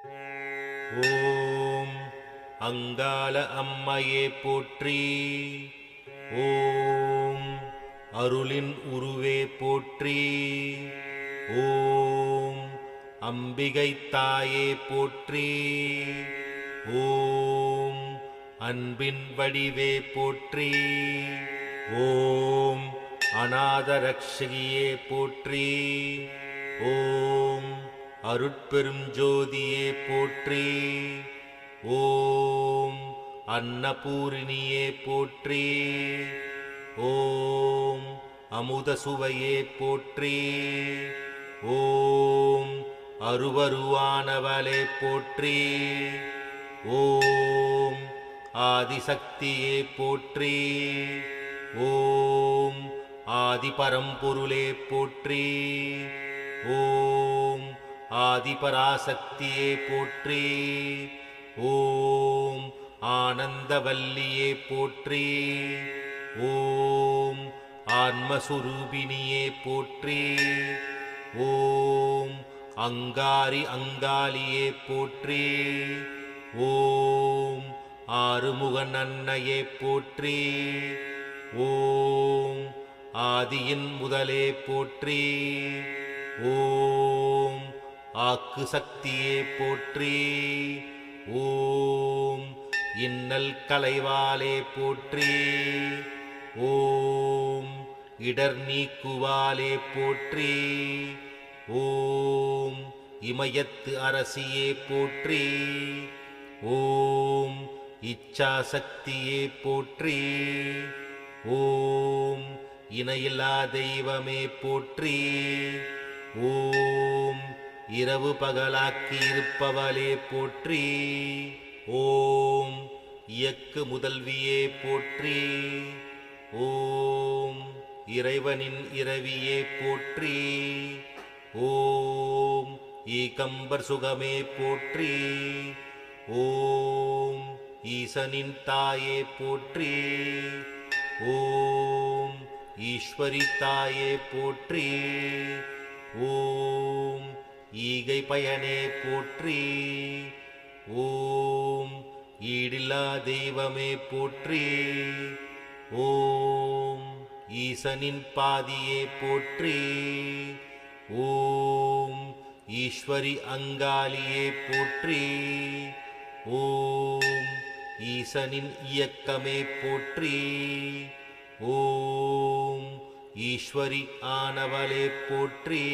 ஓம் அங்காள அம்மையே போற்றி. ஓம் அருளின் உருவே போற்றி. ஓம் அம்பிகை தாயே போற்றி. ஓம் அன்பின் வடிவே போற்றி. ஓம் அநாதரக்ஷகியே போற்றி. ஓம் அருட்பெரும் ஜோதியே போற்றி. ஓம் அன்னபூரிணியே போற்றி. ஓம் அமுத சுவையே போற்றி. ஓம் அருவருவானவளே போற்றி. ஓம் ஆதிசக்தியே போற்றி. ஓம் ஆதிபரம்பொருளே போற்றி. ஓம் ஆதிபராசக்தியே போற்றி. ஓம் ஆனந்தவல்லியே போற்றி. ஓம் ஆன்மஸ்வரூபிணியே போற்றி. ஓம் அங்காரி அங்காளியே போற்றி. ஓம் ஆறுமுகன் அன்னையே போற்றி. ஓம் ஆதியின் முதலே போற்றி. ஓம் ஆக்கு சக்தியே போற்றி. ஓம் இன்னல் களைவாலே போற்றி. ஓம் இடர் நீக்குவாலே போற்றி. ஓம் இமயத்து அரசியே போற்றி. ஓம் இச்சாசக்தியே போற்றி. ஓம் இணையில்லா தெய்வமே போற்றி. ஓம் இரவு பகலாக்கி இருப்பவளே போற்றி. ஓம் இயக்கு முதல்வியே போற்றி. ஓம் இறைவனின் இரவியே போற்றி. ஓம் ஈகம்பர் சுகமே போற்றி. ஓம் ஈசனின் தாயே போற்றி. ஓம் ஈஸ்வரி தாயே போற்றி. ஓம் ஈகை பயனே போற்றி. ஓம் ஈடில்லா தெய்வமே போற்றி. ஓம் ஈசனின் பாதியே போற்றி. ஓம் ஈஸ்வரி அங்காளியே போற்றி. ஓம் ஈசனின் இயக்கமே போற்றி. ஓம் ஈஸ்வரி ஆனவளே போற்றி.